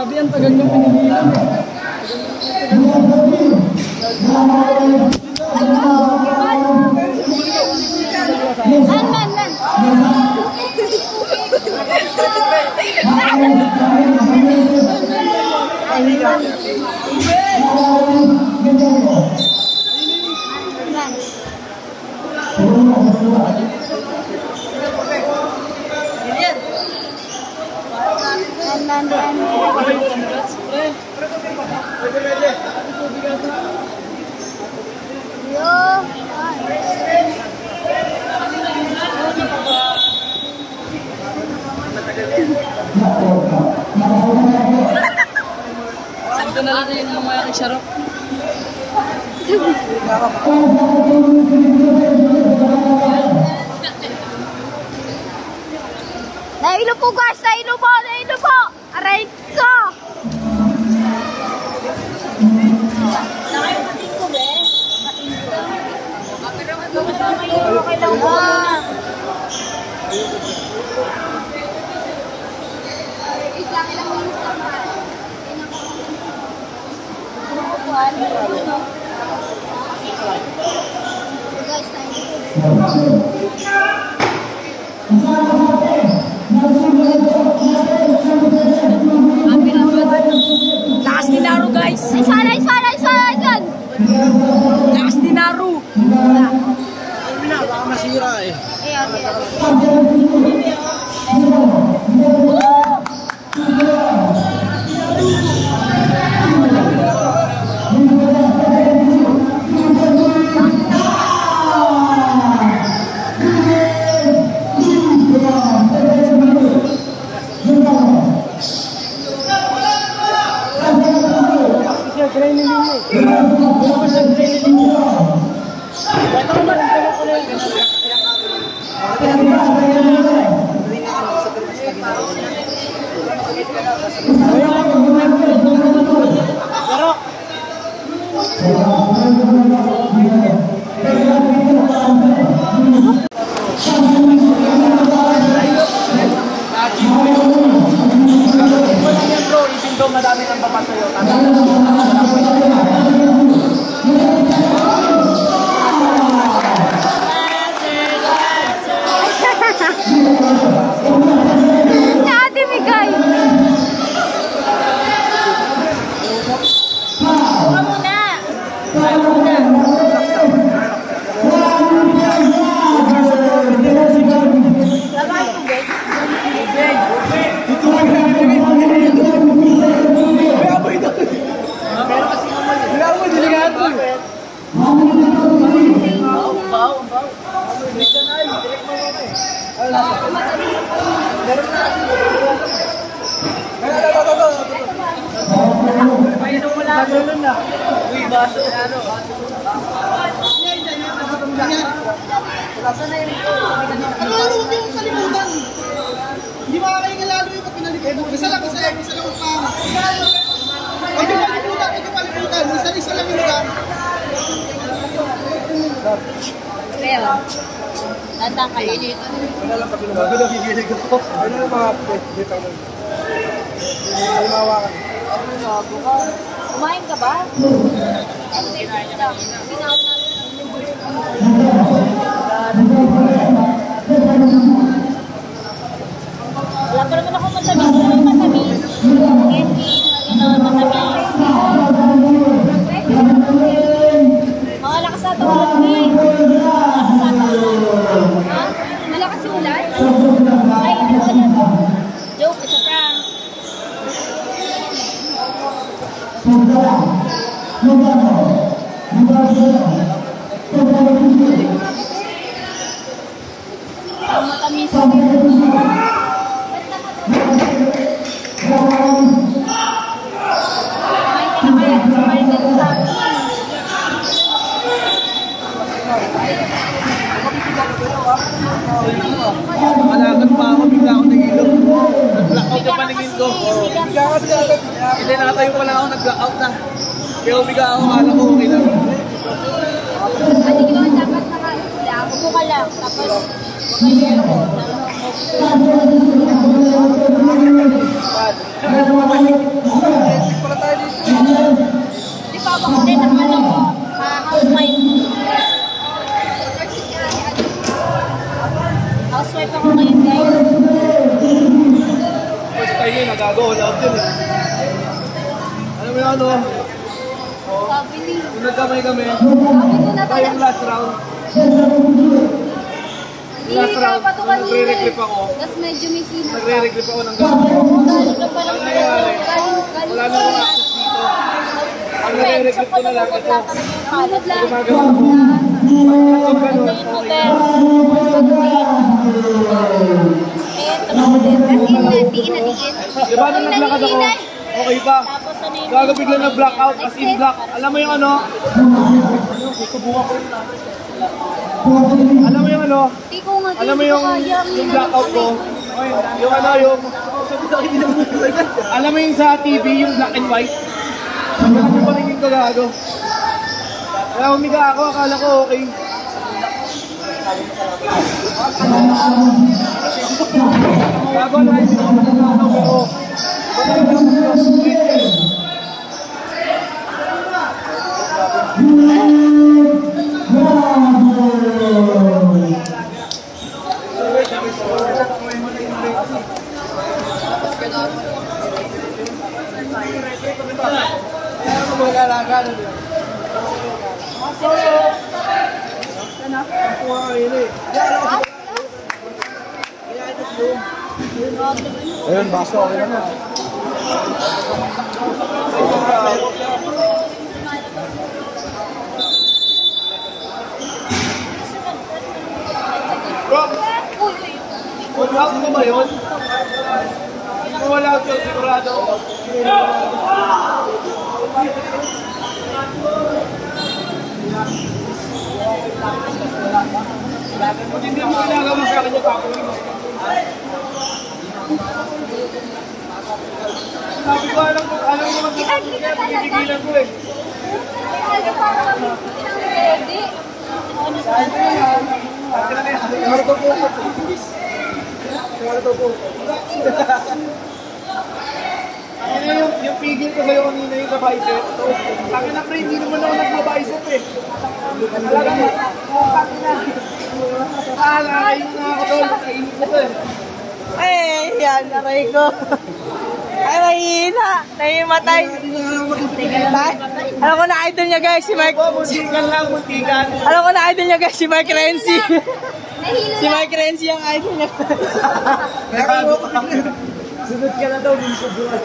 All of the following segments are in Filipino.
Grabe, ang tagal niyong pinigilan eh. Ito na lang yung mga kisarok. Nailo po guys! Nailo po! Nailo po! Aray ko! Nakaipating ko be? Pating ko. Okay lang ba? Ilang minutes lang ba? Guys, Lakas ni Naru guys! Isan! Lakas ni Naru! Ay, baka masira eh. Madami kang papasayo. Ate Migay! Huwag muna! Uy, baso. Ano yung salimutan? Hindi ba kayo nalalo yung kapinalimutan? Isa lang pa. Huwag yung palimutan. Isa lang yung lugar. Pero, tatang kayo dito. Wala lang pati naman. Doon nagigilig ko. Ano yung mga dito mo? Alimawakan. Kumain ka ba? Wala pa naman ako matamis. Ano yung matamis? Candy. Gano'n, matamis. Mga lakas na ito ulan. Malakas na ito ulan. Ha? Malakas yung ulan? Ay, ano ulan? Joke, it's a prank. Ang matamis. Malakad pa ako, bigla ako nag-ilog. Nag-blackout yung paningin ko. Hindi, nakatayo pa lang ako, nag-blackout na. Kaya umiga ako, kala ko okay lang. Ano ginawa dapat lang? Upo ka lang. Tapos, huwag kayo housewife. Housewife ako ngayon, guys. First time yun, nagago. Wala ako din eh. Alam mo yung ano? Sabi ni. Kung nagkamay kami, Sabi ko na ito yung last round. Last round, kung nagre-regrip ako, Tapos medyo may sinag. nagre-regrip ako ng gano'n. Galing ka palang Ano nangyayari? Wala na akong access dito. Ang nagre-regrip ko na lang ito. Sunod lang. Gumagawa ko. Pag gano'n, okay. Di ba nung naglakad ako, okay pa. Gago bigla na blackout, as in black. Alam mo yung ano? Subukan ko rin natin. Alam mo yung ano? Alam mo yung blackout ko? Yung ano, yung... Alam mo yung sa TV, yung black and white? Ang yung paningin ko gago. Kaya humiga ako, akala ko okay. Gago na hindi ko matataw pero... Ayun, baso ako naman. Bro, what's up ko ba yun? Kung wala ako, sigurado ako. Kung hindi mo ginagawa sa akin yung papunin mo. Sabi ko, alam mo naman sa akin kaya pagkikigilan ko eh. Yung pigil ko sa'yo kanina yung sa bicep. Akin na pre, hindi naman ako nagpa-bicep eh. Talagang alayin na ako doon. Kainit ko eh. Ay, yan, aray ko. Ay, mahina. Nahimatay. Alam ko na idol niya guys, si Mark. Muntikan lang, muntikan. Alam ko na idol niya guys, si Mark Renzi. Si Mark Renzi ang idol niya. Sunod ka na daw, minsan buwan.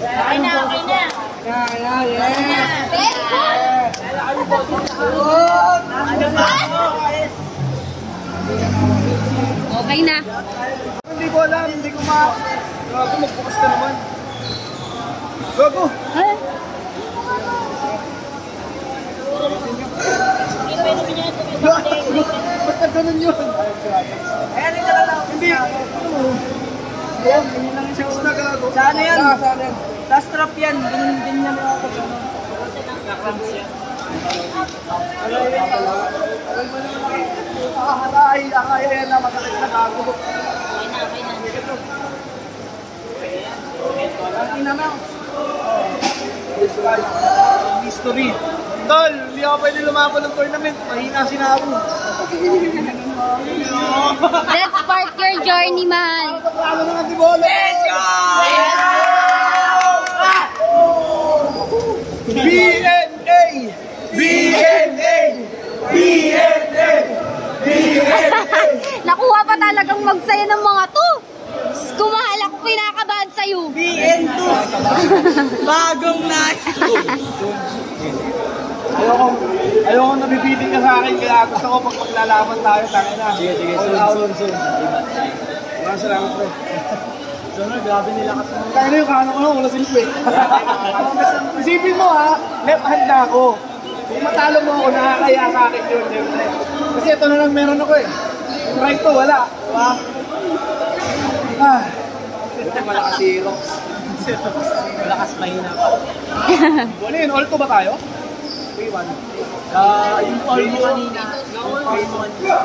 Okay na, okay na. Okay na. Hindi ko alam, hindi ko Gago, magbukas ka naman. Gago! Ba't na ganun yun? Ayan, hindi ka lang. Hindi. Ayan, ganyan lang yung shows na gago. Sa ano yan? Sa strap yan. Ganyan lang ako. Akaya yan na masakit na gago. History. Tol, hindi ako pwede lumaban ng tournament. Mahina sinabo. Let's spark your journey, man. Ano ng antibolo? Let's go! BNA! BNA! BNA! BNA! Nakuha pa talagang magsaya ng mga to. Kumahal ako, pinakabahan sa'yo. BN2. Bagong night. Ayoko nabibitin ka sa akin, kaya gusto ko pag maglalaban tayo, tangin na. Sige, soon. Maraming salamat, pre. Grabe nila ka. Kaya na yung kanan ko na, wala silip eh. Isipin mo ha, left hand na ako. Kung matalo mo ako, nakakaya sa akin yun. Kasi ito na lang meron ako eh. Yung right ko, wala. Diba? Malakas si Rox. Malakas mahina pa. Ano yun, all to ba tayo? 3-1. Yung all mo kanina. Yung all mo kanina.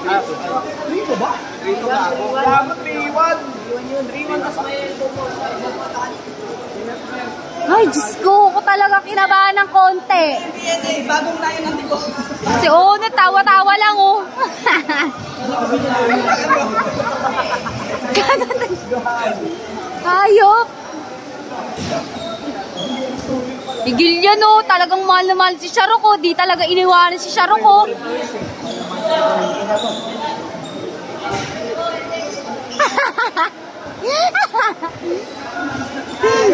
3 to ba? 3 to ba ako? Dapat 3-1. 3-1 tas may elbow mo. Ay, Diyos ko talaga kinabahan ng konti. Hindi, bagong tayo ng tipo. Si Ono, tawa-tawa lang, oh. Hayop. Higil yan, oh. Talagang mahal na mahal si Sharok, oh. Di talaga iniwanan si Sharok, oh.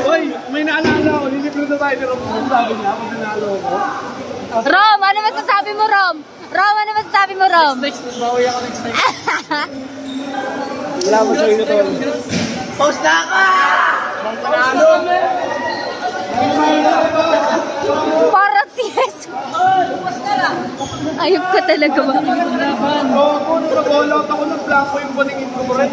Hoy, may naalala ako. Niliplo na tayo ni Rom. Sabi niya, kung nanalo ko. Rom, ano masasabi mo, Rom? Rom, ano masasabi mo, Rom? Next, bawi ako next time. Wala mo sa'yo ito. Post na ako! Panalo! Para si Jesus. Ayop ka talaga ba? Oo, kung nag-all out ako ng blanco yung paningin ko rin.